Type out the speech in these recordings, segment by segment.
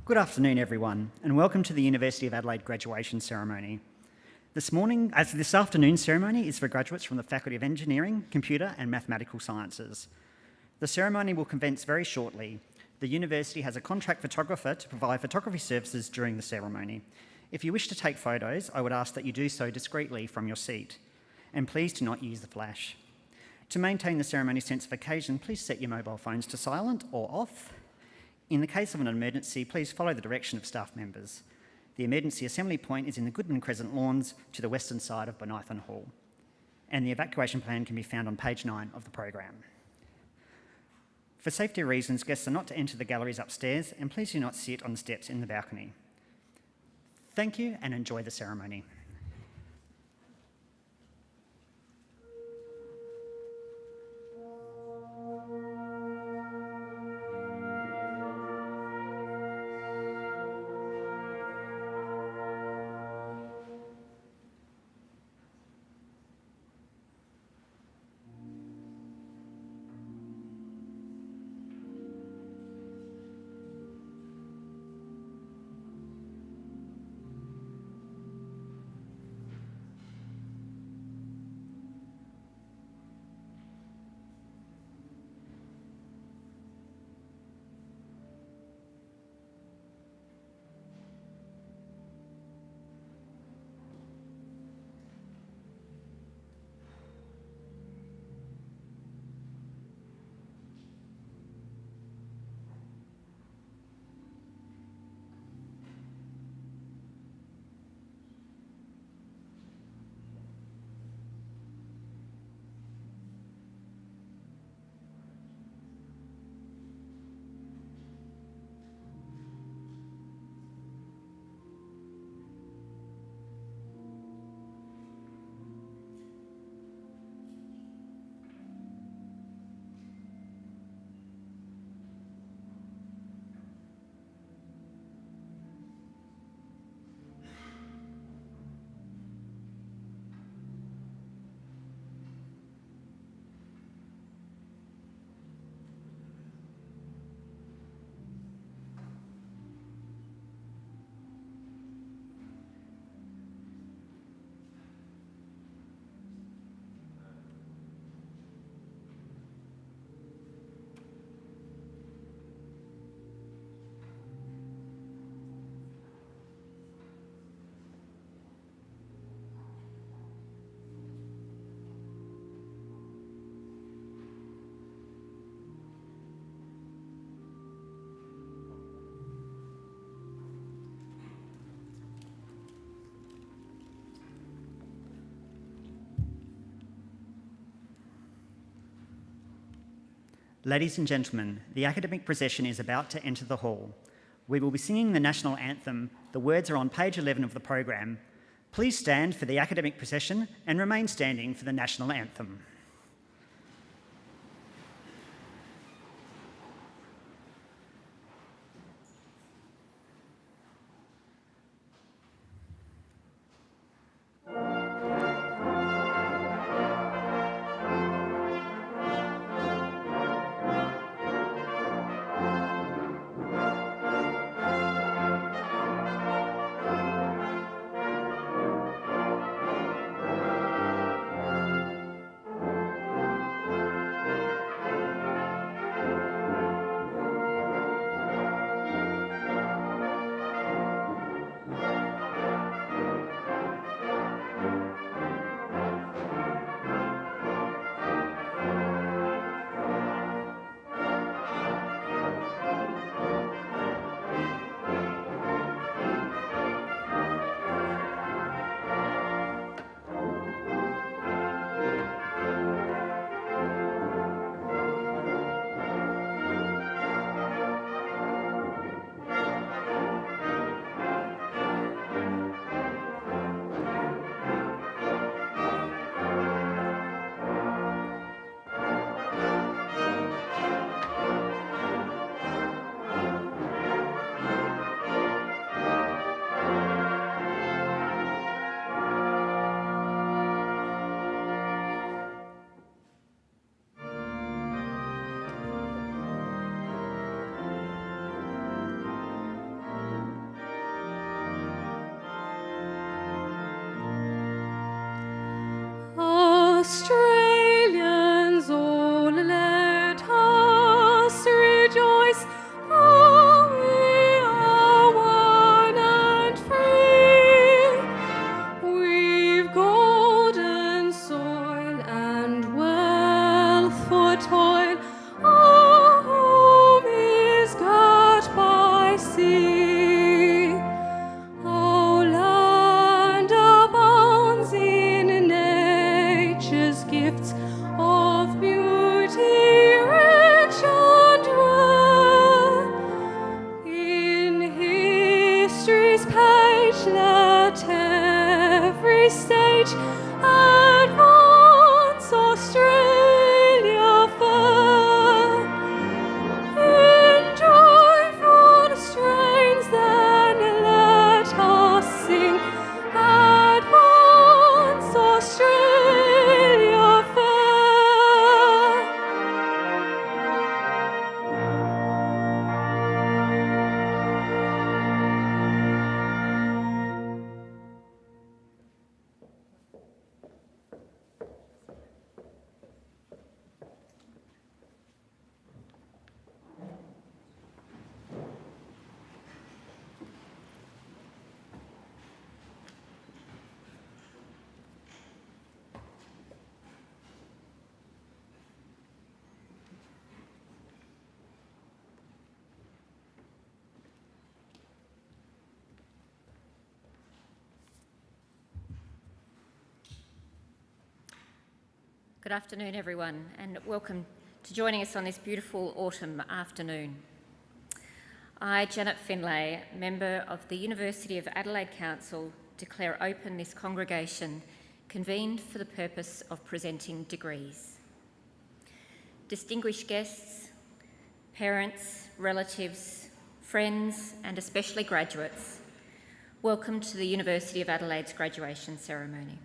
Good afternoon, everyone, and welcome to the University of Adelaide graduation ceremony. This afternoon's ceremony is for graduates from the Faculty of Engineering, Computer and Mathematical Sciences. The ceremony will commence very shortly. The university has a contract photographer to provide photography services during the ceremony. If you wish to take photos, I would ask that you do so discreetly from your seat, and please do not use the flash. To maintain the ceremony's sense of occasion, please set your mobile phones to silent or off. In the case of an emergency, please follow the direction of staff members. The emergency assembly point is in the Goodman Crescent lawns to the western side of Bonithan Hall. And the evacuation plan can be found on page 9 of the program. For safety reasons, guests are not to enter the galleries upstairs, and please do not sit on the steps in the balcony. Thank you and enjoy the ceremony. Ladies and gentlemen, the academic procession is about to enter the hall. We will be singing the National Anthem. The words are on page 11 of the program. Please stand for the academic procession and remain standing for the National Anthem. Australians, all let us rejoice, for we are one and free. We've golden soil and wealth for toil. Our home is girt by sea. Our land abounds in nature's gifts of beauty rich and rare. In history's page let every stage advance Australia fair. In joyful strains then let us sing, advance Australia fair. Good afternoon, everyone, and welcome to joining us on this beautiful autumn afternoon. I, Janet Finlay, member of the University of Adelaide Council, declare open this congregation convened for the purpose of presenting degrees. Distinguished guests, parents, relatives, friends, and especially graduates, welcome to the University of Adelaide's graduation ceremony.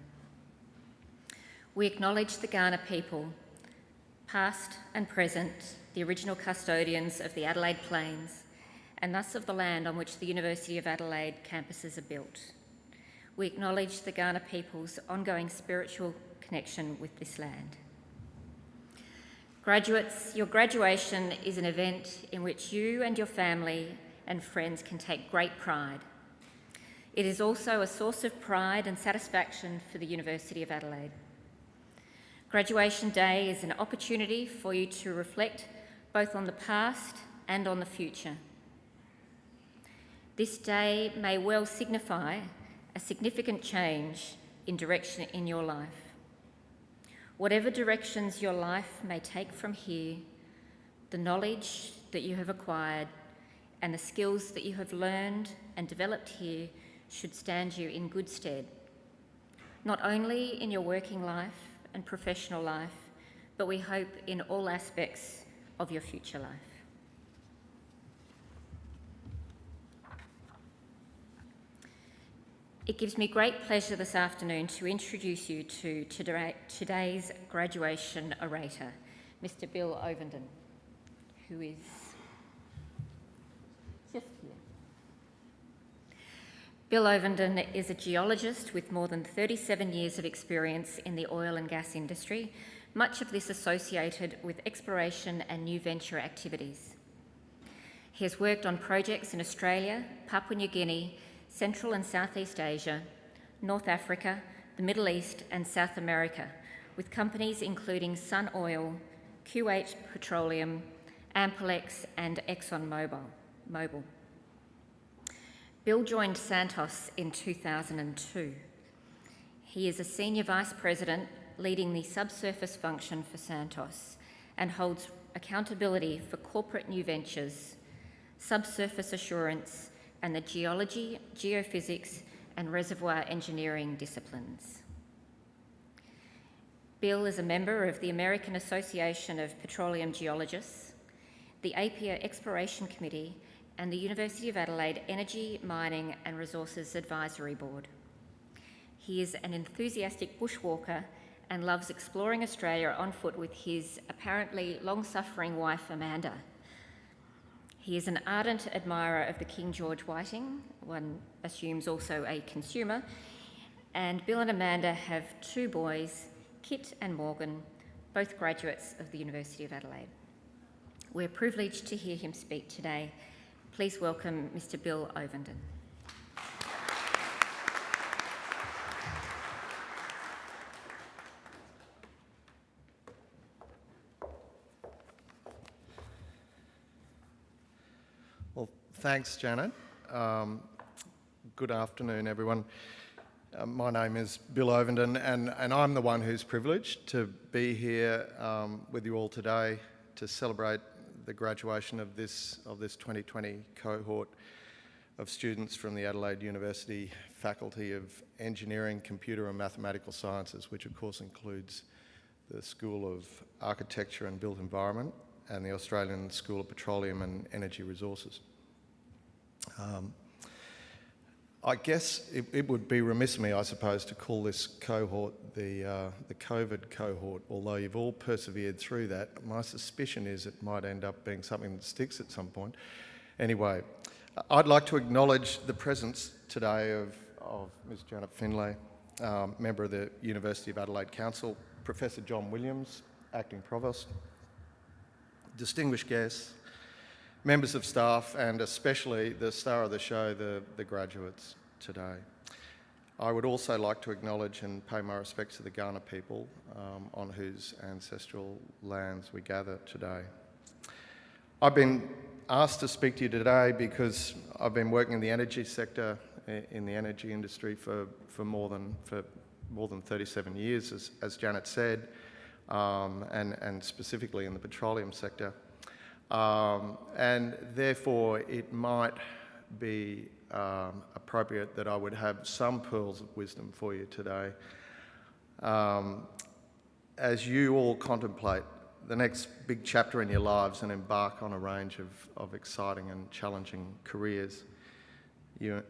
We acknowledge the Kaurna people, past and present, the original custodians of the Adelaide Plains, and thus of the land on which the University of Adelaide campuses are built. We acknowledge the Kaurna people's ongoing spiritual connection with this land. Graduates, your graduation is an event in which you and your family and friends can take great pride. It is also a source of pride and satisfaction for the University of Adelaide. Graduation Day is an opportunity for you to reflect both on the past and on the future. This day may well signify a significant change in direction in your life. Whatever directions your life may take from here, the knowledge that you have acquired and the skills that you have learned and developed here should stand you in good stead, not only in your working life and professional life, but we hope in all aspects of your future life. It gives me great pleasure this afternoon to introduce you to today's graduation orator, Mr. Bill Ovenden, who is just here. Bill Ovenden is a geologist with more than 37 years of experience in the oil and gas industry, much of this associated with exploration and new venture activities. He has worked on projects in Australia, Papua New Guinea, Central and Southeast Asia, North Africa, the Middle East and South America, with companies including Sun Oil, Kuwait Petroleum, Amperex and ExxonMobil. Bill joined Santos in 2002. He is a Senior Vice President leading the subsurface function for Santos and holds accountability for corporate new ventures, subsurface assurance, and the geology, geophysics, and reservoir engineering disciplines. Bill is a member of the American Association of Petroleum Geologists, the APIA Exploration Committee, and the University of Adelaide Energy, Mining and Resources Advisory Board. He is an enthusiastic bushwalker and loves exploring Australia on foot with his apparently long-suffering wife, Amanda. He is an ardent admirer of the King George whiting, one assumes also a consumer, and Bill and Amanda have 2 boys, Kit and Morgan, both graduates of the University of Adelaide. We're privileged to hear him speak today. Please welcome Mr. Bill Ovenden. Well, thanks, Janet. Good afternoon, everyone. My name is Bill Ovenden, and I'm the one who's privileged to be here with you all today to celebrate the graduation of this 2020 cohort of students from the Adelaide University Faculty of Engineering, Computer and Mathematical Sciences, which of course includes the School of Architecture and Built Environment and the Australian School of Petroleum and Energy Resources. I guess it would be remiss of me, I suppose, to call this cohort the COVID cohort, although you've all persevered through that. My suspicion is it might end up being something that sticks at some point. Anyway, I'd like to acknowledge the presence today of Ms. Janet Finlay, member of the University of Adelaide Council, Professor John Williams, Acting Provost, distinguished guests, members of staff, and especially the star of the show, the graduates today. I would also like to acknowledge and pay my respects to the Kaurna people on whose ancestral lands we gather today. I've been asked to speak to you today because I've been working in the energy sector, in the energy industry for more than 37 years, as Janet said, and specifically in the petroleum sector. And therefore it might be appropriate that I would have some pearls of wisdom for you today as you all contemplate the next big chapter in your lives and embark on a range of exciting and challenging careers. You'll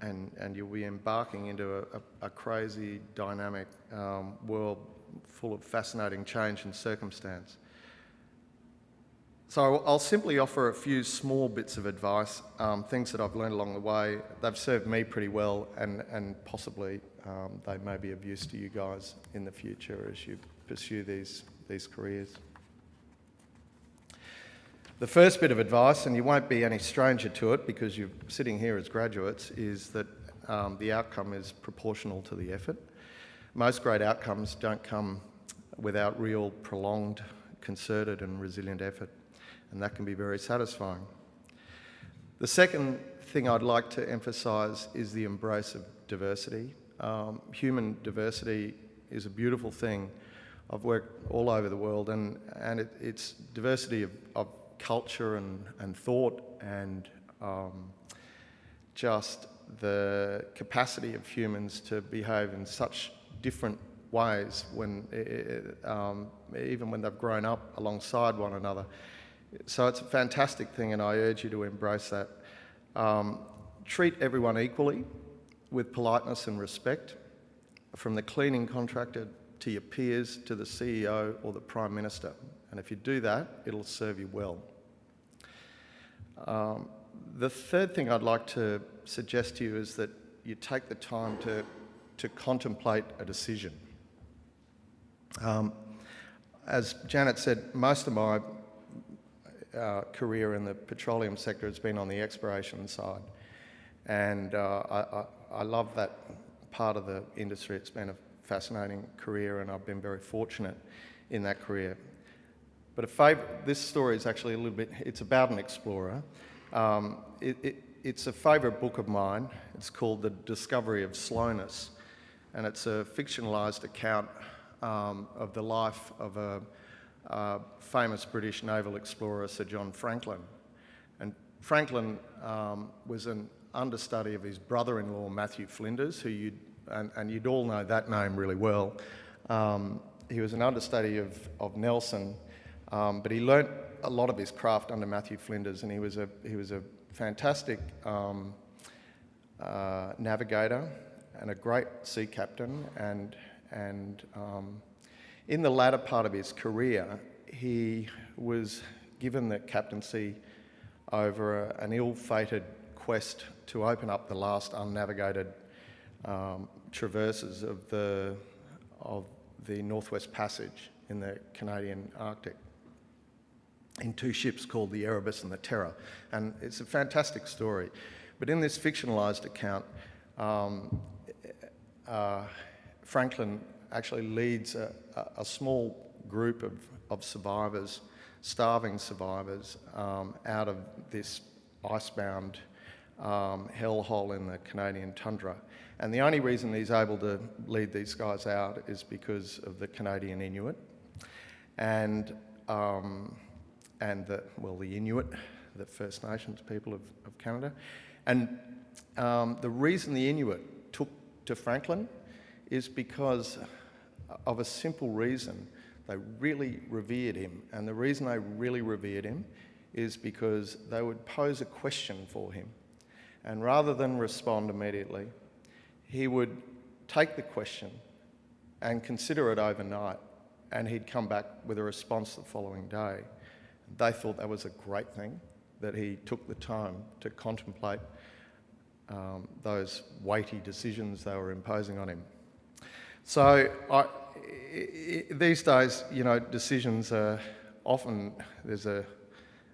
be embarking into a crazy, dynamic world full of fascinating change and circumstance. So I'll simply offer a few small bits of advice, things that I've learned along the way. They've served me pretty well, and possibly they may be of use to you guys in the future as you pursue these careers. The first bit of advice, and you won't be any stranger to it because you're sitting here as graduates, is that the outcome is proportional to the effort. Most great outcomes don't come without real, prolonged, concerted and resilient effort, and that can be very satisfying. The second thing I'd like to emphasise is the embrace of diversity. Human diversity is a beautiful thing. I've worked all over the world, and it's diversity of culture and thought, and just the capacity of humans to behave in such different ways when even when they've grown up alongside one another. So it's a fantastic thing, and I urge you to embrace that. Treat everyone equally with politeness and respect, from the cleaning contractor to your peers to the CEO or the Prime Minister. And if you do that, it'll serve you well. The third thing I'd like to suggest to you is that you take the time to contemplate a decision. As Janet said, most of my career in the petroleum sector has been on the exploration side, and I love that part of the industry. It's been a fascinating career, and I've been very fortunate in that career. But this story is actually a little bit, it's about an explorer. It's a favourite book of mine. It's called The Discovery of Slowness, and it's a fictionalised account of the life of a famous British naval explorer, Sir John Franklin. And Franklin was an understudy of his brother-in-law, Matthew Flinders, who you'd all know that name really well. He was an understudy of Nelson, but he learnt a lot of his craft under Matthew Flinders, and he was a fantastic navigator and a great sea captain, and in the latter part of his career, he was given the captaincy over an ill-fated quest to open up the last unnavigated traverses of the Northwest Passage in the Canadian Arctic in 2 ships called the Erebus and the Terror. And it's a fantastic story. But in this fictionalised account, Franklin actually leads a small group of survivors, starving survivors, out of this icebound hellhole in the Canadian tundra. And the only reason he's able to lead these guys out is because of the Canadian Inuit and the Inuit, the First Nations people of Canada. And the reason the Inuit took to Franklin is because of a simple reason. They really revered him. And the reason they really revered him is because they would pose a question for him. And rather than respond immediately, he would take the question and consider it overnight, and he'd come back with a response the following day. They thought that was a great thing, that he took the time to contemplate those weighty decisions they were imposing on him. So these days, decisions are often, there's an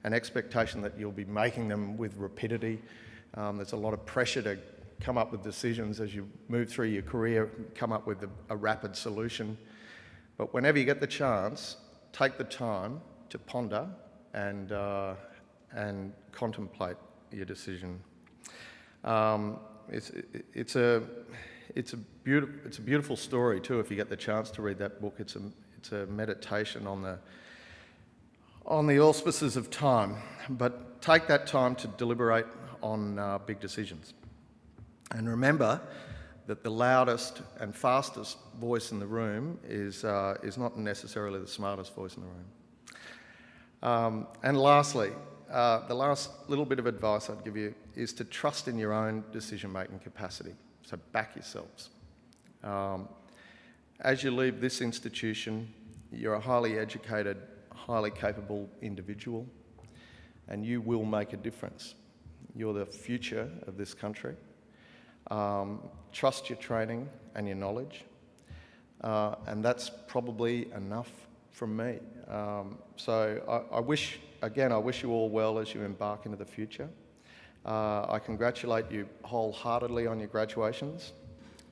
expectation that you'll be making them with rapidity. There's a lot of pressure to come up with decisions as you move through your career, come up with a rapid solution. But whenever you get the chance, take the time to ponder and contemplate your decision. It's a beautiful story too. If you get the chance to read that book, it's a meditation on the auspices of time. But take that time to deliberate on big decisions, and remember that the loudest and fastest voice in the room is not necessarily the smartest voice in the room. And lastly, the last little bit of advice I'd give you is to trust in your own decision-making capacity. So back yourselves. As you leave this institution, you're a highly educated, highly capable individual, and you will make a difference. You're the future of this country. Trust your training and your knowledge, and that's probably enough from me. So I wish you all well as you embark into the future. I congratulate you wholeheartedly on your graduations,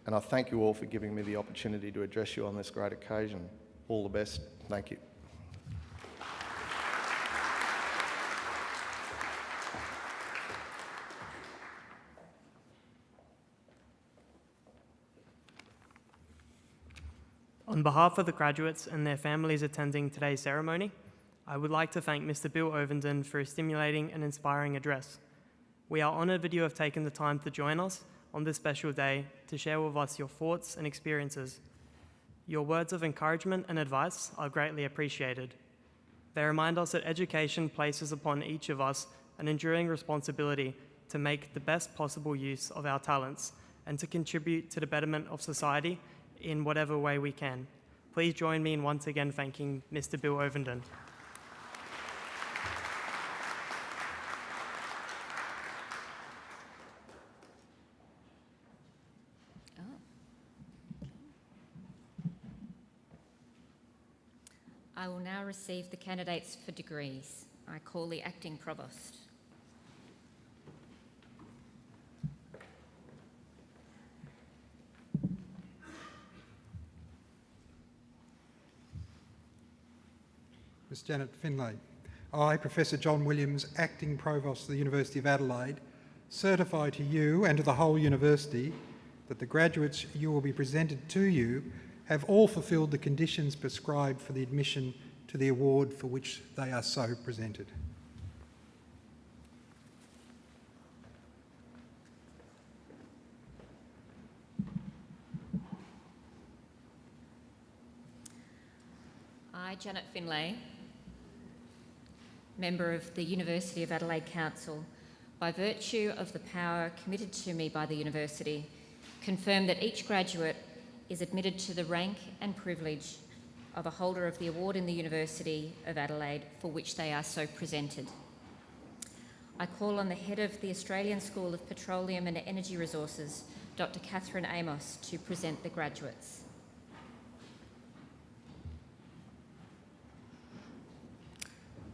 and I thank you all for giving me the opportunity to address you on this great occasion. All the best. Thank you. On behalf of the graduates and their families attending today's ceremony, I would like to thank Mr. Bill Ovenden for his stimulating and inspiring address. We are honoured that you have taken the time to join us on this special day to share with us your thoughts and experiences. Your words of encouragement and advice are greatly appreciated. They remind us that education places upon each of us an enduring responsibility to make the best possible use of our talents and to contribute to the betterment of society in whatever way we can. Please join me in once again thanking Mr. Bill Ovenden. I will now receive the candidates for degrees. I call the Acting Provost. Miss Janet Finlay. I, Professor John Williams, Acting Provost of the University of Adelaide, certify to you and to the whole university that the graduates you will be presented to you have all fulfilled the conditions prescribed for the admission to the award for which they are so presented. I, Janet Finlay, member of the University of Adelaide Council, by virtue of the power committed to me by the University, confirm that each graduate is admitted to the rank and privilege of a holder of the award in the University of Adelaide for which they are so presented. I call on the head of the Australian School of Petroleum and Energy Resources, Dr. Catherine Amos, to present the graduates.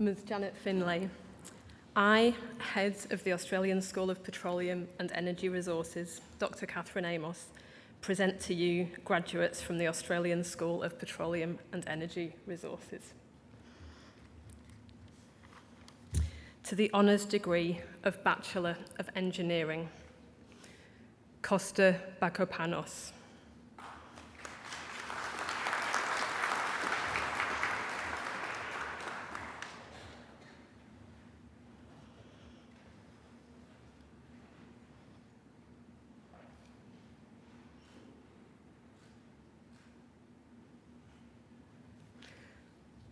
Ms. Janet Finlay. I, Head of the Australian School of Petroleum and Energy Resources, Dr. Catherine Amos, present to you graduates from the Australian School of Petroleum and Energy Resources. To the honours degree of Bachelor of Engineering, Costa Bakopanos.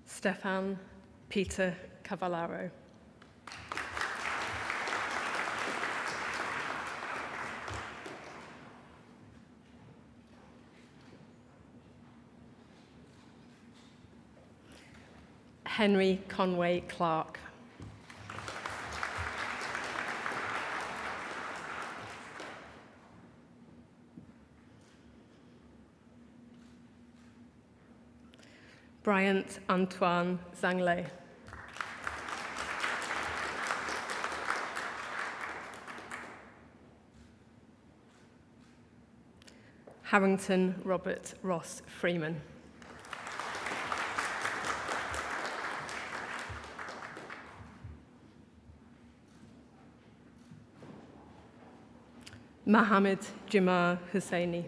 Stefan Peter Cavallaro. Henry Conway Clark. Bryant Antoine Zangley. Harrington Robert Ross Freeman. Mohammed Jamar Husseini.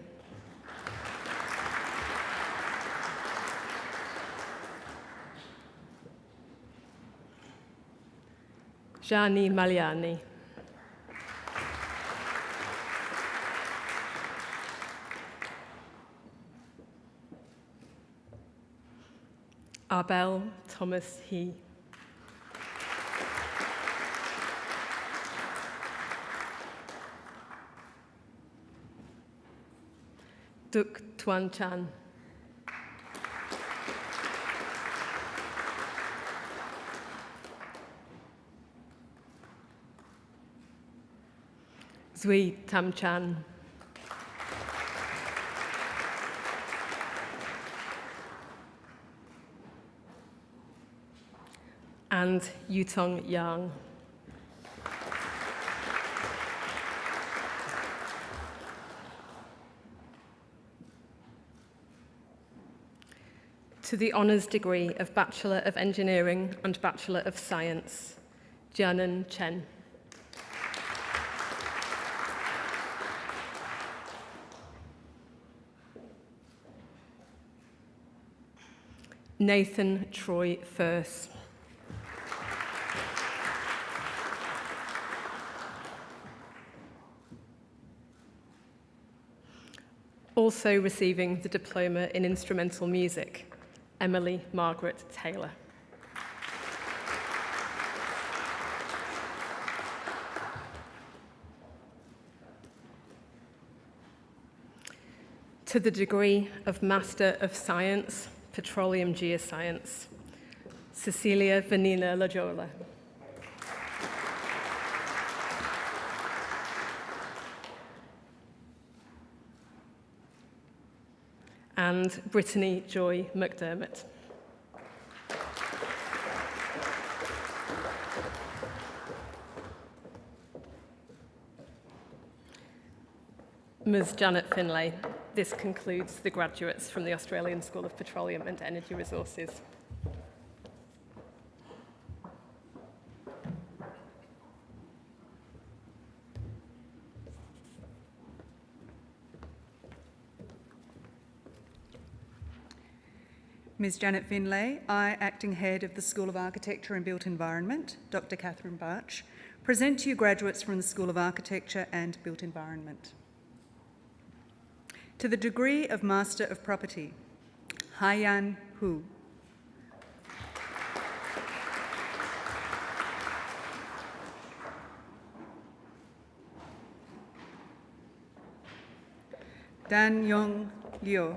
Jani Maliani. Abel Thomas He. Duk Tuan Chan. Zui Tam Chan. And Yutong Yang. To the honours degree of Bachelor of Engineering and Bachelor of Science, Jianan Chen. Nathan Troy Firth. Also receiving the Diploma in Instrumental Music, Emily Margaret Taylor. To the degree of Master of Science, Petroleum Geoscience, Cecilia Vanina Lajola. And Brittany Joy McDermott. Ms. Janet Finlay, this concludes the graduates from the Australian School of Petroleum and Energy Resources. Ms. Janet Finlay, I, Acting Head of the School of Architecture and Built Environment, Dr. Catherine Barch, present to you graduates from the School of Architecture and Built Environment. To the degree of Master of Property, Haiyan Hu. Dan Yong Liu.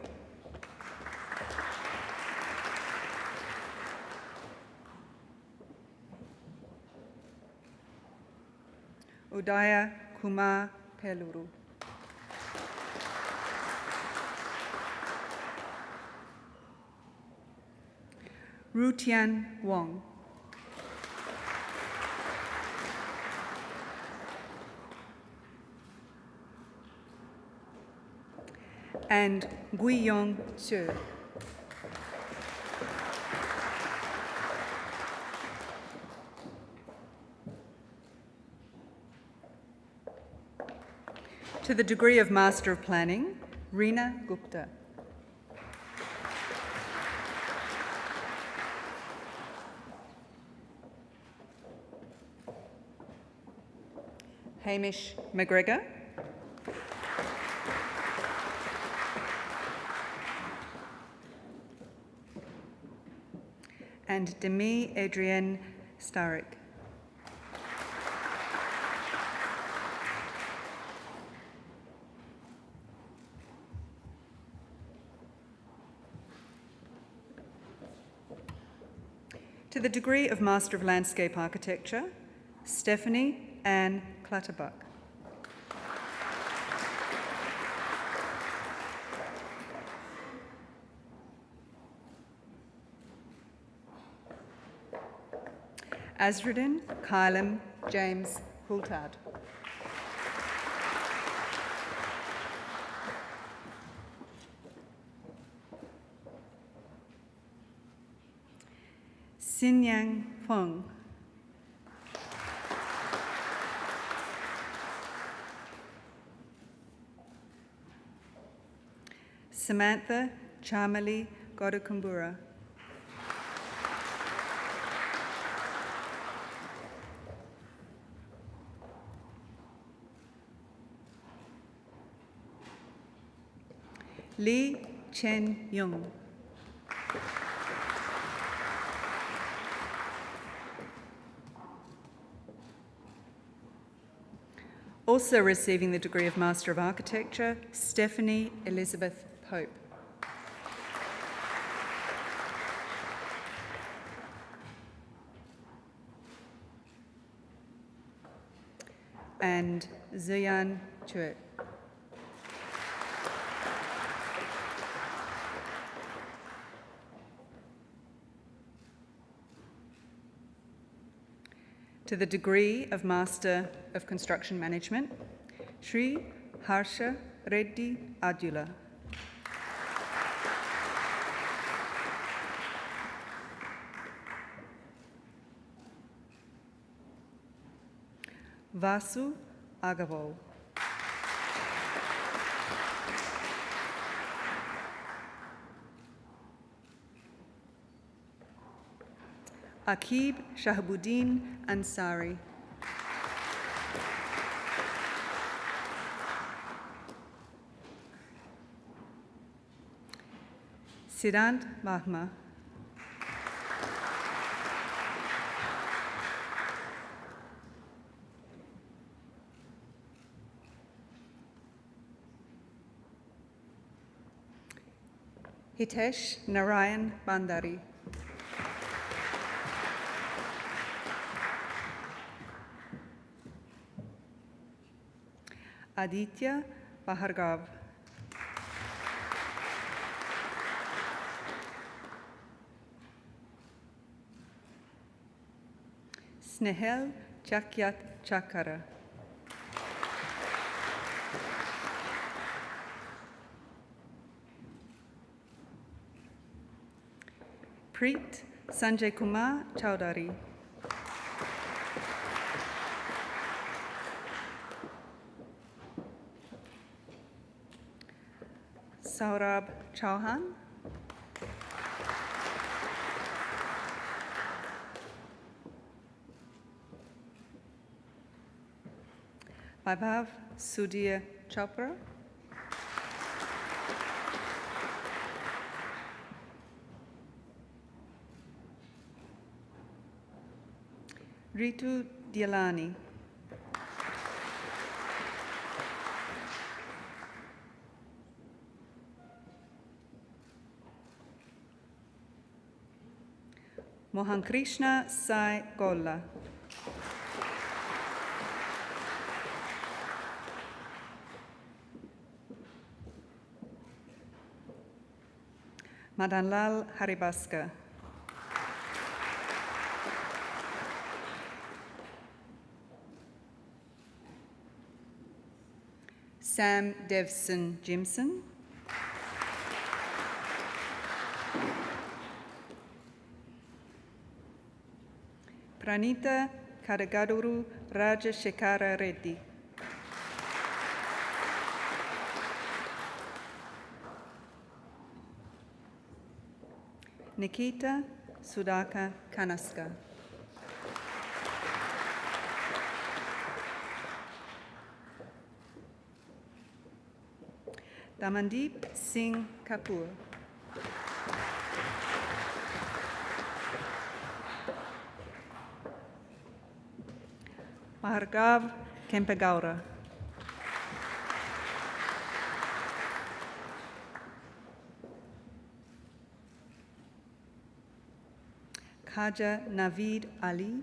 Udaya Kumar Peluru. Rutian Wong. and Guiyong Su. To the degree of Master of Planning, Reena Gupta. Hamish McGregor. And Demi Adrienne Starik. To the degree of Master of Landscape Architecture, Stephanie Ann Clutterbuck. Azruddin Kylam James Hultard. Xin Yang Feng. Samantha Chamali Godakumbura. Lee Chen Yung. Also receiving the degree of Master of Architecture, Stephanie Elizabeth Pope. And Ziyan Chue. To the degree of Master of Construction Management, Sri Harsha Reddy Adula. Vasu Agawal. Akib Shahabuddin Ansari. Siddhant Mahma. Hitesh Narayan Bandari. Aditya Bahargav. Snehal Chakyat Chakara. Preet Sanjay Kumar Chowdhury. Saurabh Chauhan. Vaibhav Sudhir Chopra. Ritu Dialani. Mohan Krishna Sai Golla. Madanlal Haribaska. Sam Devson Jimson. Pranita Kadagaduru Rajashekara Reddy. Nikita Sudhaka Kanaska. Damandeep Singh Kapoor. Bhargav Kempegaura. Khaja Naveed Ali.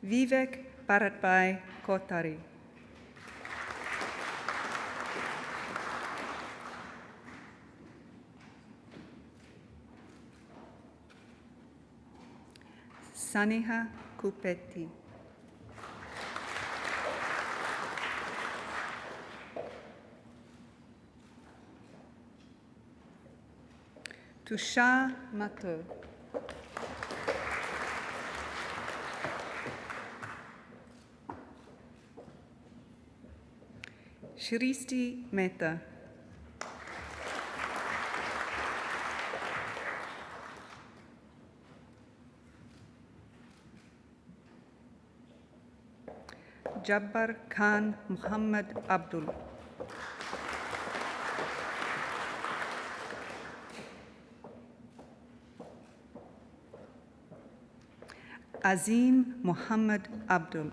Vivek Bharatbhai Kotari. Saniha Kupetti. Tushar Mato. Shristi Mehta. Jabbar Khan Muhammad Abdul. Azim Muhammad Abdul.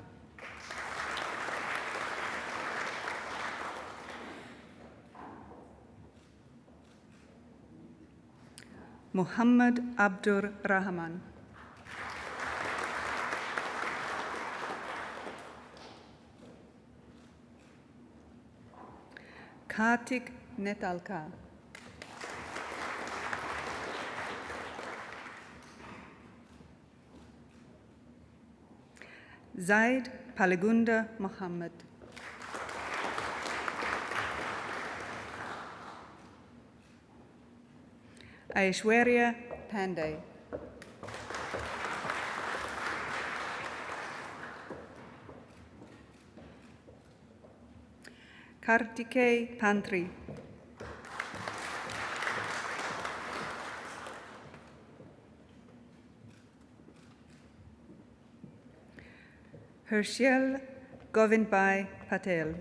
Muhammad Abdur Rahman. Kartik Netalka. Zaid Paligunda Muhammad. Aishwarya Pandey. Kartikey Pantri. Hershel Govindbhai Patel.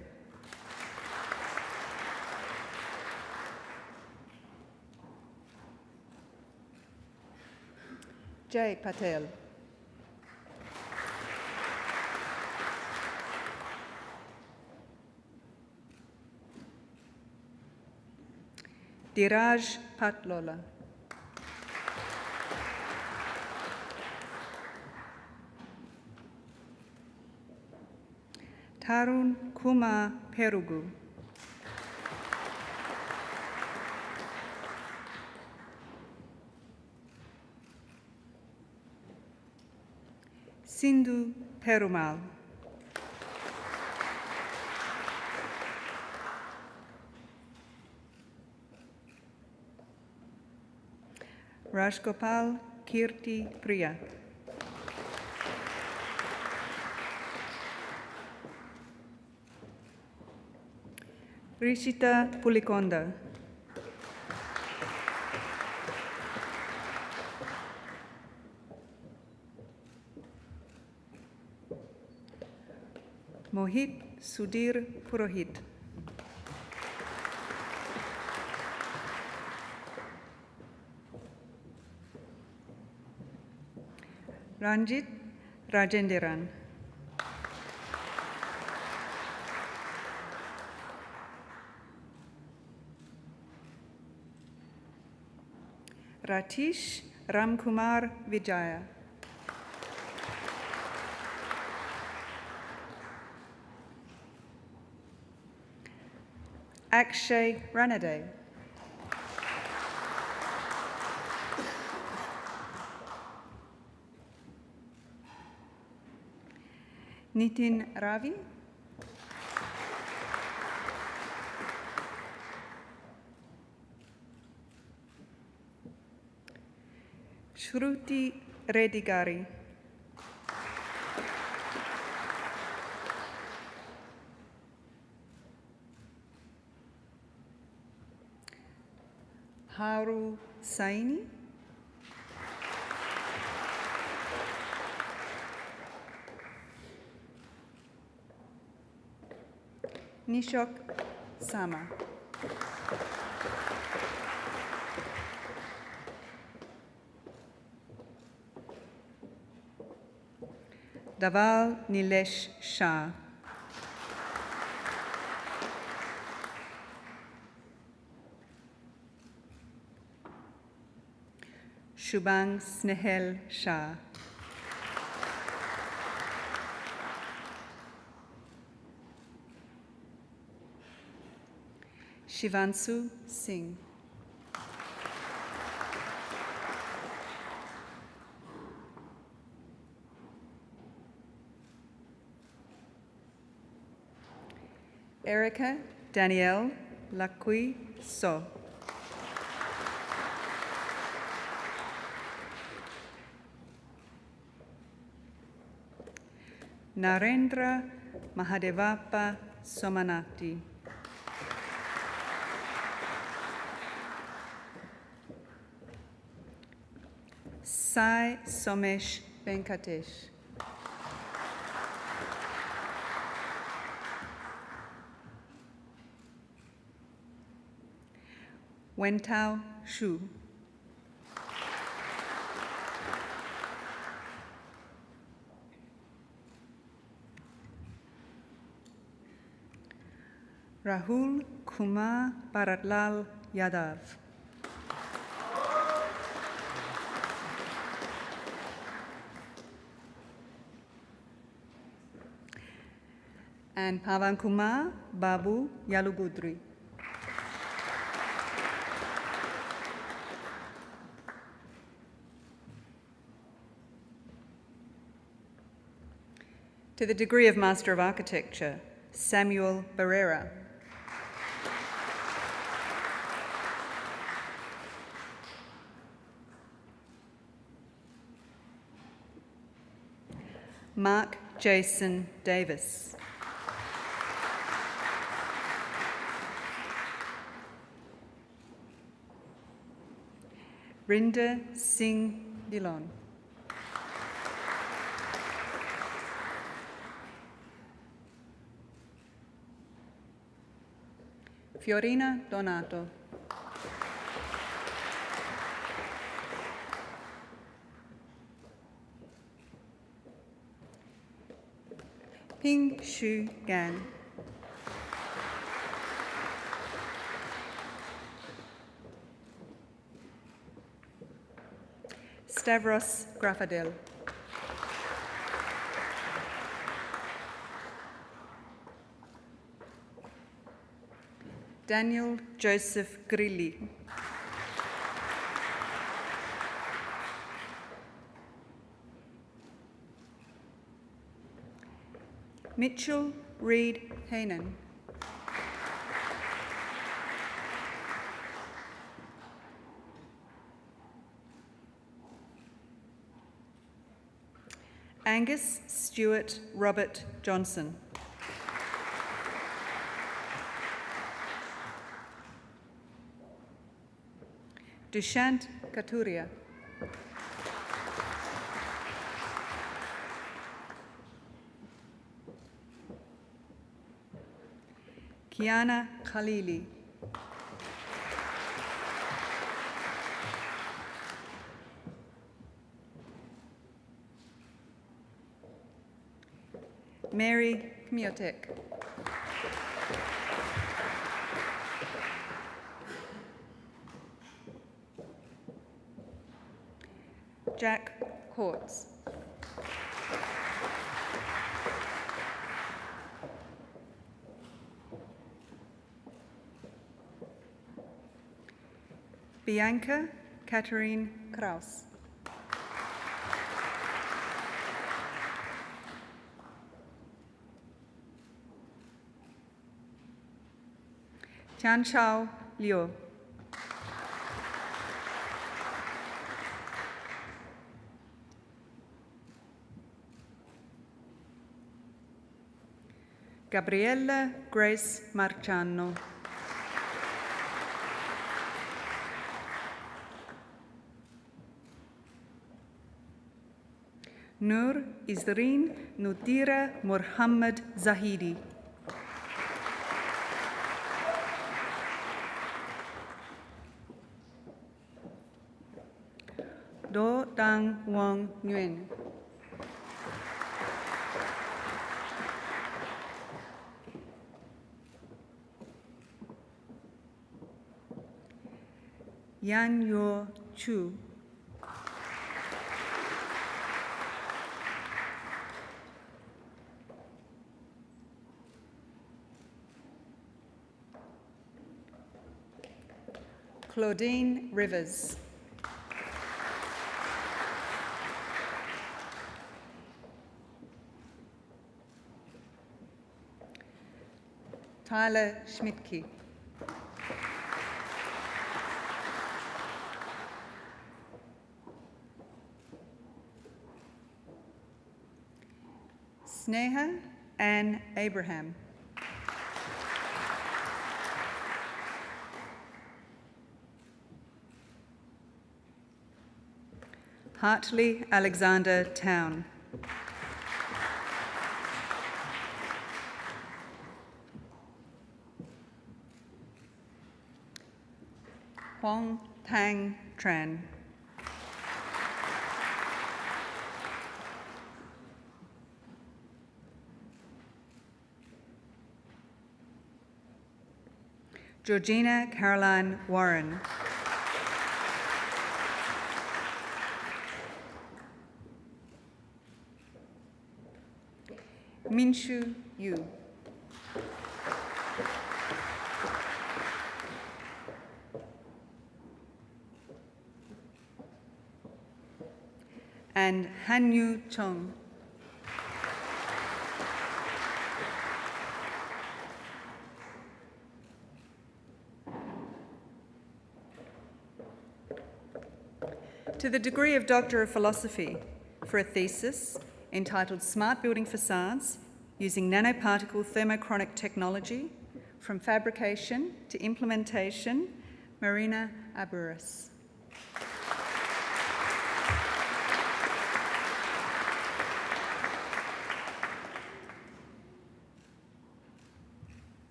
Jay Patel. Diraj Patlola. Tarun Kumar Perugu. Sindhu Perumal. Rajgopal Kirti Priya. Rishita Pulikonda. Mohit Sudhir Purohit. Ranjit Rajendiran. Ratish Ramkumar Vijaya. Akshay Ranade. Nitin Ravi. Shruti Redigari. Haru Saini. Nishok Sama. Daval Nilesh Shah. Shubhang Snehal Shah. Shivansu Singh. Erica Danielle Lacui So. Narendra Mahadevappa Somanati. Sai Somesh Venkatesh. Wentao Shu. Rahul Kumar Bharatlal Yadav. And Pavan Kumar Babu Yalugudri. To the degree of Master of Architecture, Samuel Barrera. Mark Jason Davis. Rinder Singh Dillon. Fiorina Donato. Ping Shu Gan. Stavros Grafadel. Daniel Joseph Grilli. Mitchell Reed Hainan. Angus Stewart Robert Johnson. Dushant Katuria. Kiana Khalili. Mary Kmiotek. Jack Courts. Bianca Katharine Kraus. Tianchao Liu. Gabriella Grace Marciano. Nur Izrin Nutira Mohammed Zahidi. Do Dang Wong Nguyen. Yan Yo Chu. Claudine Rivers. Tyler Schmidtke. Sneha Ann Abraham. Hartley Alexander Town. Huang Tang Tran. Georgina Caroline Warren. Minshu Yu. And Hanyu Chong. To the degree of Doctor of Philosophy for a thesis entitled Smart Building Facades Using Nanoparticle Thermochromic Technology from Fabrication to Implementation, Marina Aburis.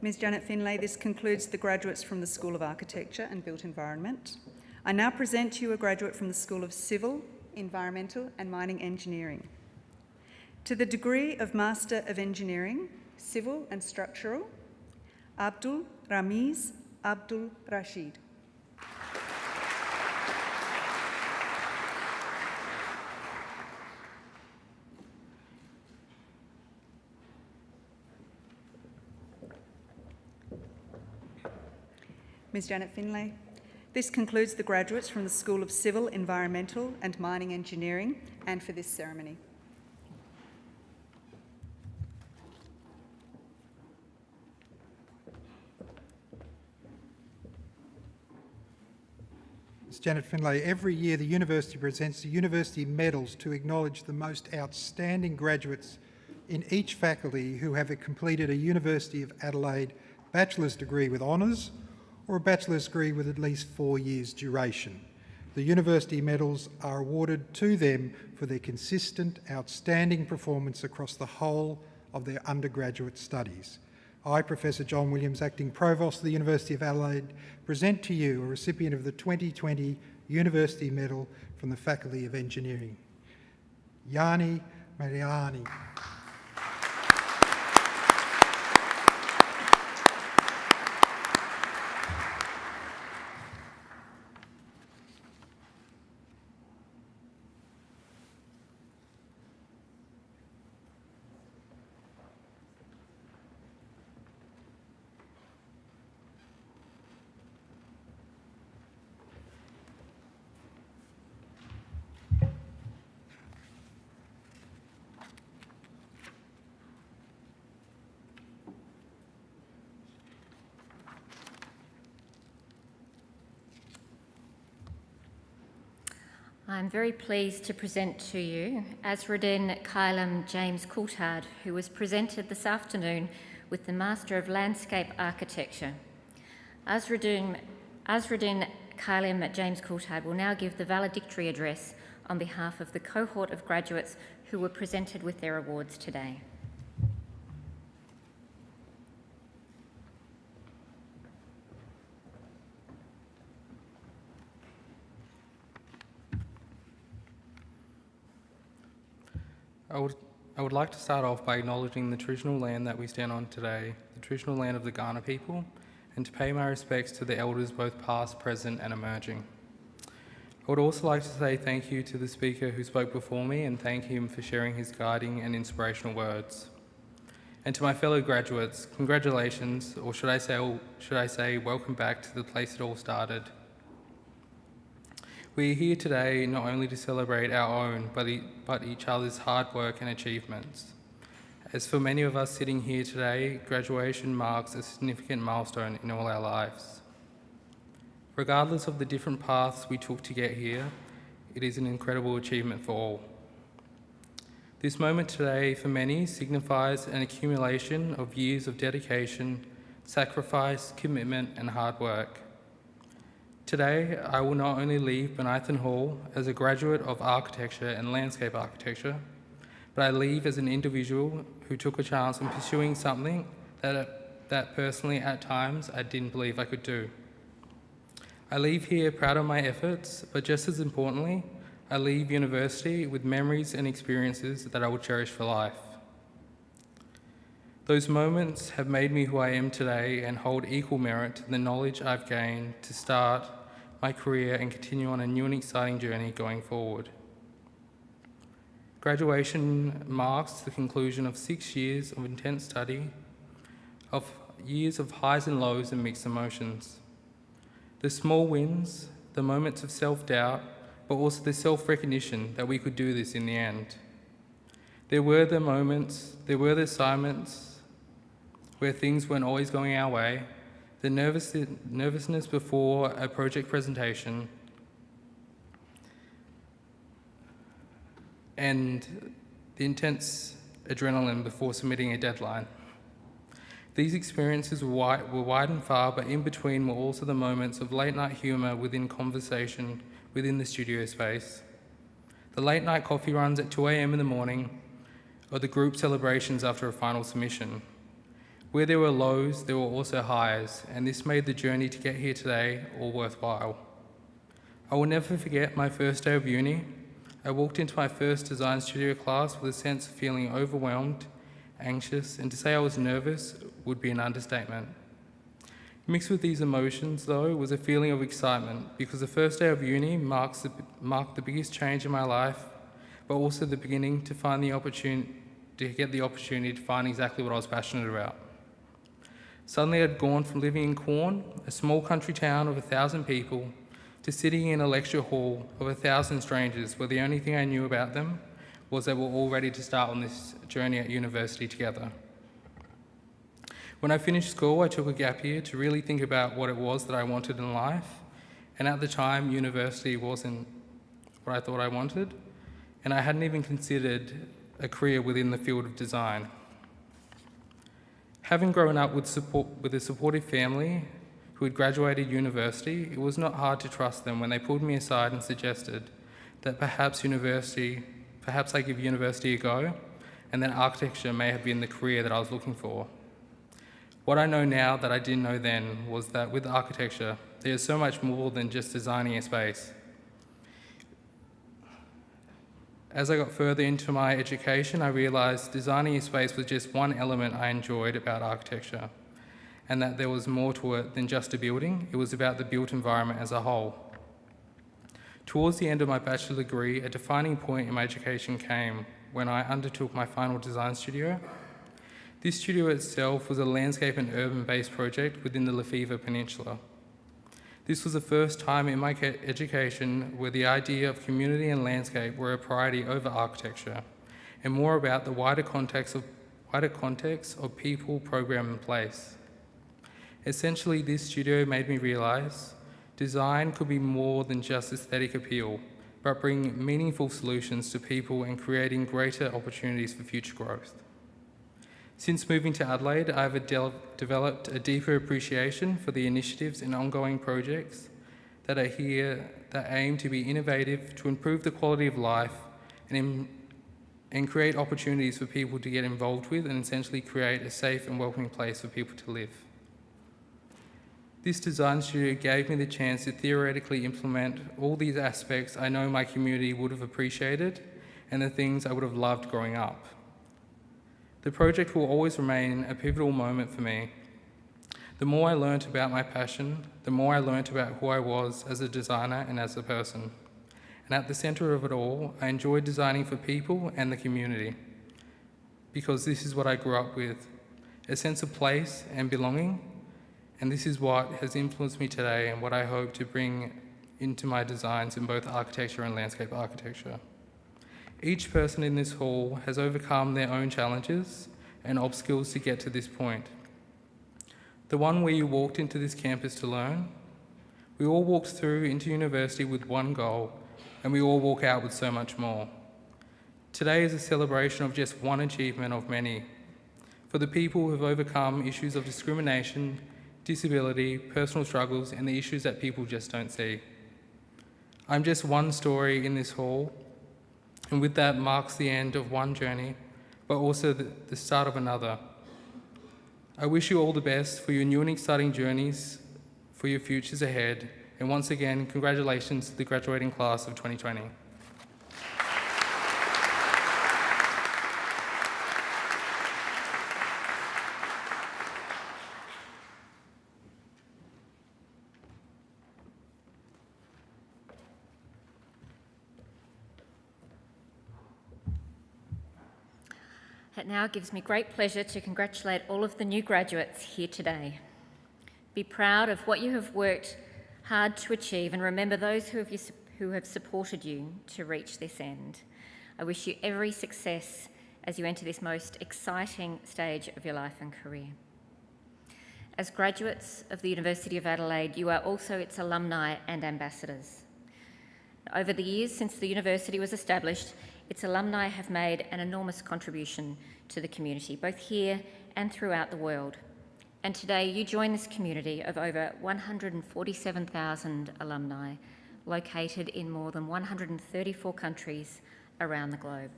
Ms. Janet Finlay, this concludes the graduates from the School of Architecture and Built Environment. I now present to you a graduate from the School of Civil, Environmental and Mining Engineering. To the degree of Master of Engineering, Civil and Structural, Abdul Ramiz Abdul Rashid. Ms. Janet Finlay. This concludes the graduates from the School of Civil, Environmental and Mining Engineering and for this ceremony. Ms. Janet Finlay, every year the university presents the university medals to acknowledge the most outstanding graduates in each faculty who have completed a University of Adelaide bachelor's degree with honours or a bachelor's degree with at least 4 years duration. The university medals are awarded to them for their consistent, outstanding performance across the whole of their undergraduate studies. I, Professor John Williams, Acting Provost of the University of Adelaide, present to you a recipient of the 2020 University Medal from the Faculty of Engineering, Yani Mariani. I'm very pleased to present to you Azruddin Kailam James Coulthard, who was presented this afternoon with the Master of Landscape Architecture. Azruddin Kailam James Coulthard will now give the valedictory address on behalf of the cohort of graduates who were presented with their awards today. I would like to start off by acknowledging the traditional land that we stand on today, the traditional land of the Kaurna people, and to pay my respects to the elders both past, present and emerging. I would also like to say thank you to the speaker who spoke before me and thank him for sharing his guiding and inspirational words. And to my fellow graduates, congratulations, or should I say welcome back to the place it all started. We are here today not only to celebrate our own, but each other's hard work and achievements. As for many of us sitting here today, graduation marks a significant milestone in all our lives. Regardless of the different paths we took to get here, it is an incredible achievement for all. This moment today, for many, signifies an accumulation of years of dedication, sacrifice, commitment, and hard work. Today, I will not only leave Bonython Hall as a graduate of architecture and landscape architecture, but I leave as an individual who took a chance on pursuing something that personally at times I didn't believe I could do. I leave here proud of my efforts, but just as importantly, I leave university with memories and experiences that I will cherish for life. Those moments have made me who I am today and hold equal merit to the knowledge I've gained to start my career and continue on a new and exciting journey going forward. Graduation marks the conclusion of 6 years of intense study, of years of highs and lows and mixed emotions. The small wins, the moments of self-doubt, but also the self-recognition that we could do this in the end. There were the moments, there were the assignments where things weren't always going our way, the nervousness before a project presentation, and the intense adrenaline before submitting a deadline. These experiences were wide and far, but in between were also the moments of late-night humour within conversation within the studio space, the late-night coffee runs at 2 a.m. in the morning, or the group celebrations after a final submission. Where there were lows, there were also highs, and this made the journey to get here today all worthwhile. I will never forget my first day of uni. I walked into my first design studio class with a sense of feeling overwhelmed, anxious, and to say I was nervous would be an understatement. Mixed with these emotions, though, was a feeling of excitement because the first day of uni marked the biggest change in my life, but also the beginning to get the opportunity to find exactly what I was passionate about. Suddenly I'd gone from living in Corn, a small country town of 1,000 people, to sitting in a lecture hall of 1,000 strangers where the only thing I knew about them was they were all ready to start on this journey at university together. When I finished school, I took a gap year to really think about what it was that I wanted in life, and at the time, university wasn't what I thought I wanted, and I hadn't even considered a career within the field of design. Having grown up with a supportive family who had graduated university, it was not hard to trust them when they pulled me aside and suggested that perhaps I give university a go, and that architecture may have been the career that I was looking for. What I know now that I didn't know then was that with architecture, there's so much more than just designing a space. As I got further into my education, I realised designing a space was just one element I enjoyed about architecture, and that there was more to it than just a building. It was about the built environment as a whole. Towards the end of my bachelor degree, a defining point in my education came when I undertook my final design studio. This studio itself was a landscape and urban-based project within the Lefevre Peninsula. This was the first time in my education where the idea of community and landscape were a priority over architecture, and more about the wider context of people, program, and place. Essentially, this studio made me realise design could be more than just aesthetic appeal, but bring meaningful solutions to people and creating greater opportunities for future growth. Since moving to Adelaide, I have developed a deeper appreciation for the initiatives and ongoing projects that are here that aim to be innovative, to improve the quality of life and create opportunities for people to get involved with and essentially create a safe and welcoming place for people to live. This design studio gave me the chance to theoretically implement all these aspects I know my community would have appreciated and the things I would have loved growing up. The project will always remain a pivotal moment for me. The more I learnt about my passion, the more I learnt about who I was as a designer and as a person. And at the centre of it all, I enjoyed designing for people and the community, because this is what I grew up with, a sense of place and belonging, and this is what has influenced me today and what I hope to bring into my designs in both architecture and landscape architecture. Each person in this hall has overcome their own challenges and obstacles to get to this point. The one where you walked into this campus to learn, we all walked through into university with one goal, and we all walk out with so much more. Today is a celebration of just one achievement of many, for the people who have overcome issues of discrimination, disability, personal struggles, and the issues that people just don't see. I'm just one story in this hall, and with that marks the end of one journey, but also the start of another. I wish you all the best for your new and exciting journeys, for your futures ahead, and once again, congratulations to the graduating class of 2020. It now gives me great pleasure to congratulate all of the new graduates here today. Be proud of what you have worked hard to achieve and remember those who have supported you to reach this end. I wish you every success as you enter this most exciting stage of your life and career. As graduates of the University of Adelaide, you are also its alumni and ambassadors. Over the years since the university was established, its alumni have made an enormous contribution to the community, both here and throughout the world. And today you join this community of over 147,000 alumni located in more than 134 countries around the globe.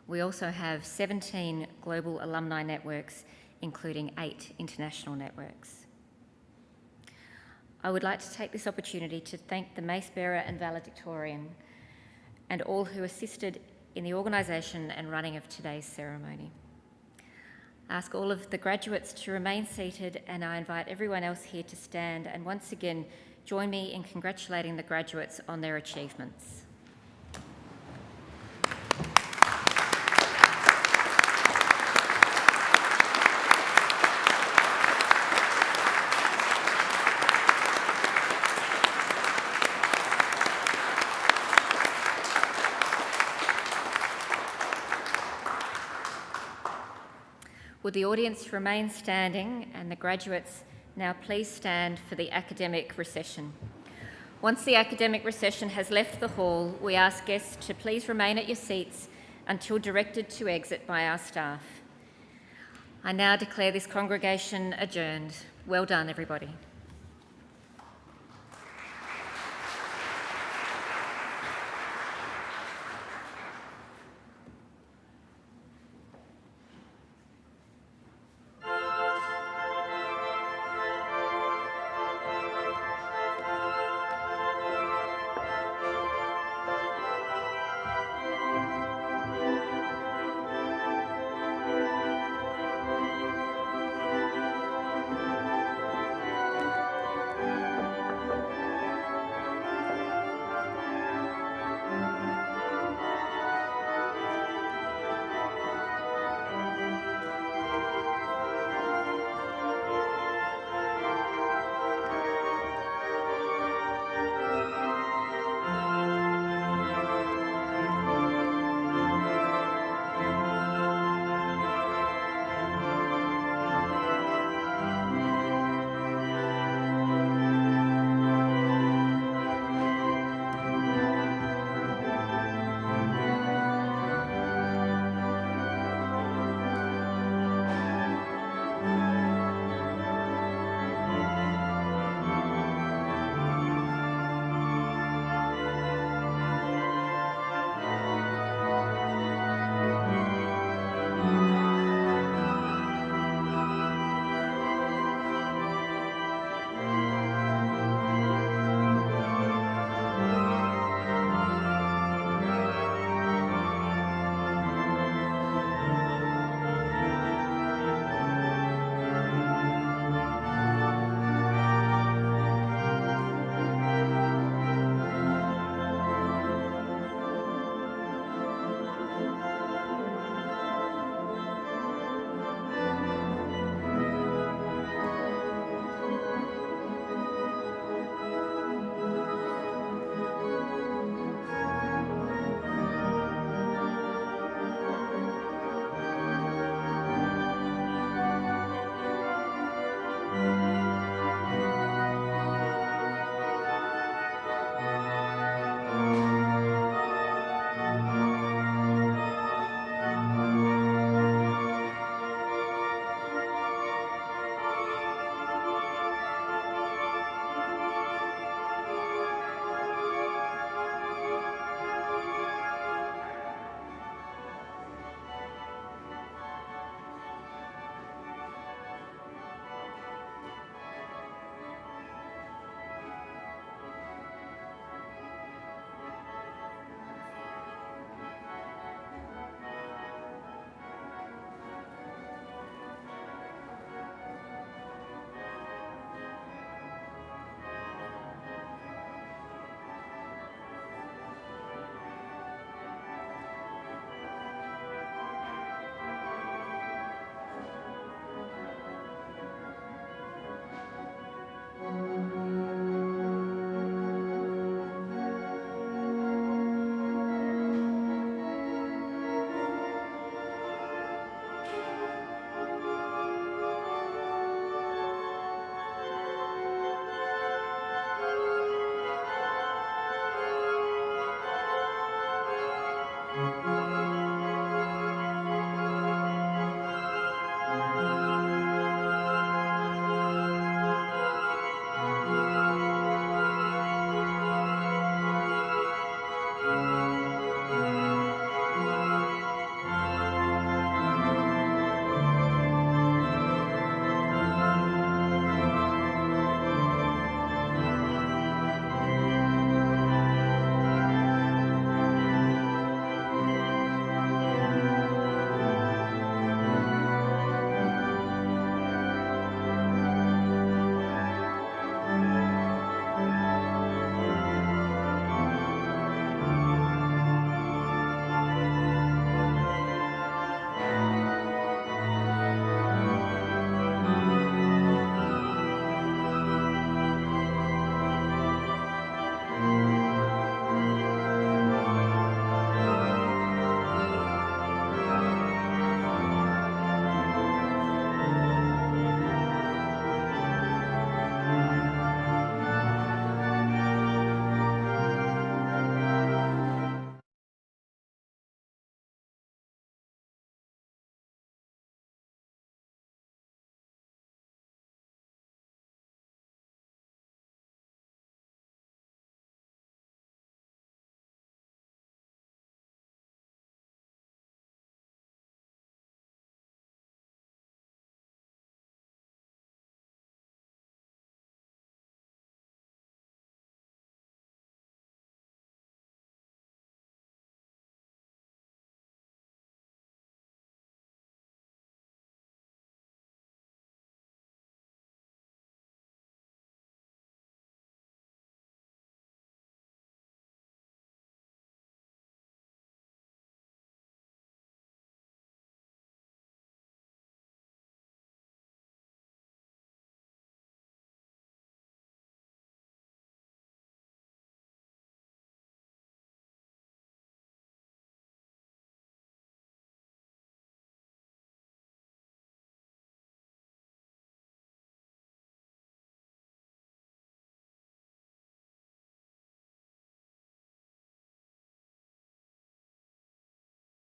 We also have 17 global alumni networks, including 8 international networks. I would like to take this opportunity to thank the Mace Bearer and Valedictorian and all who assisted in the organisation and running of today's ceremony. I ask all of the graduates to remain seated, and I invite everyone else here to stand and once again join me in congratulating the graduates on their achievements. Would the audience remain standing and the graduates now please stand for the academic recession. Once the academic recession has left the hall, we ask guests to please remain at your seats until directed to exit by our staff. I now declare this congregation adjourned. Well done, everybody.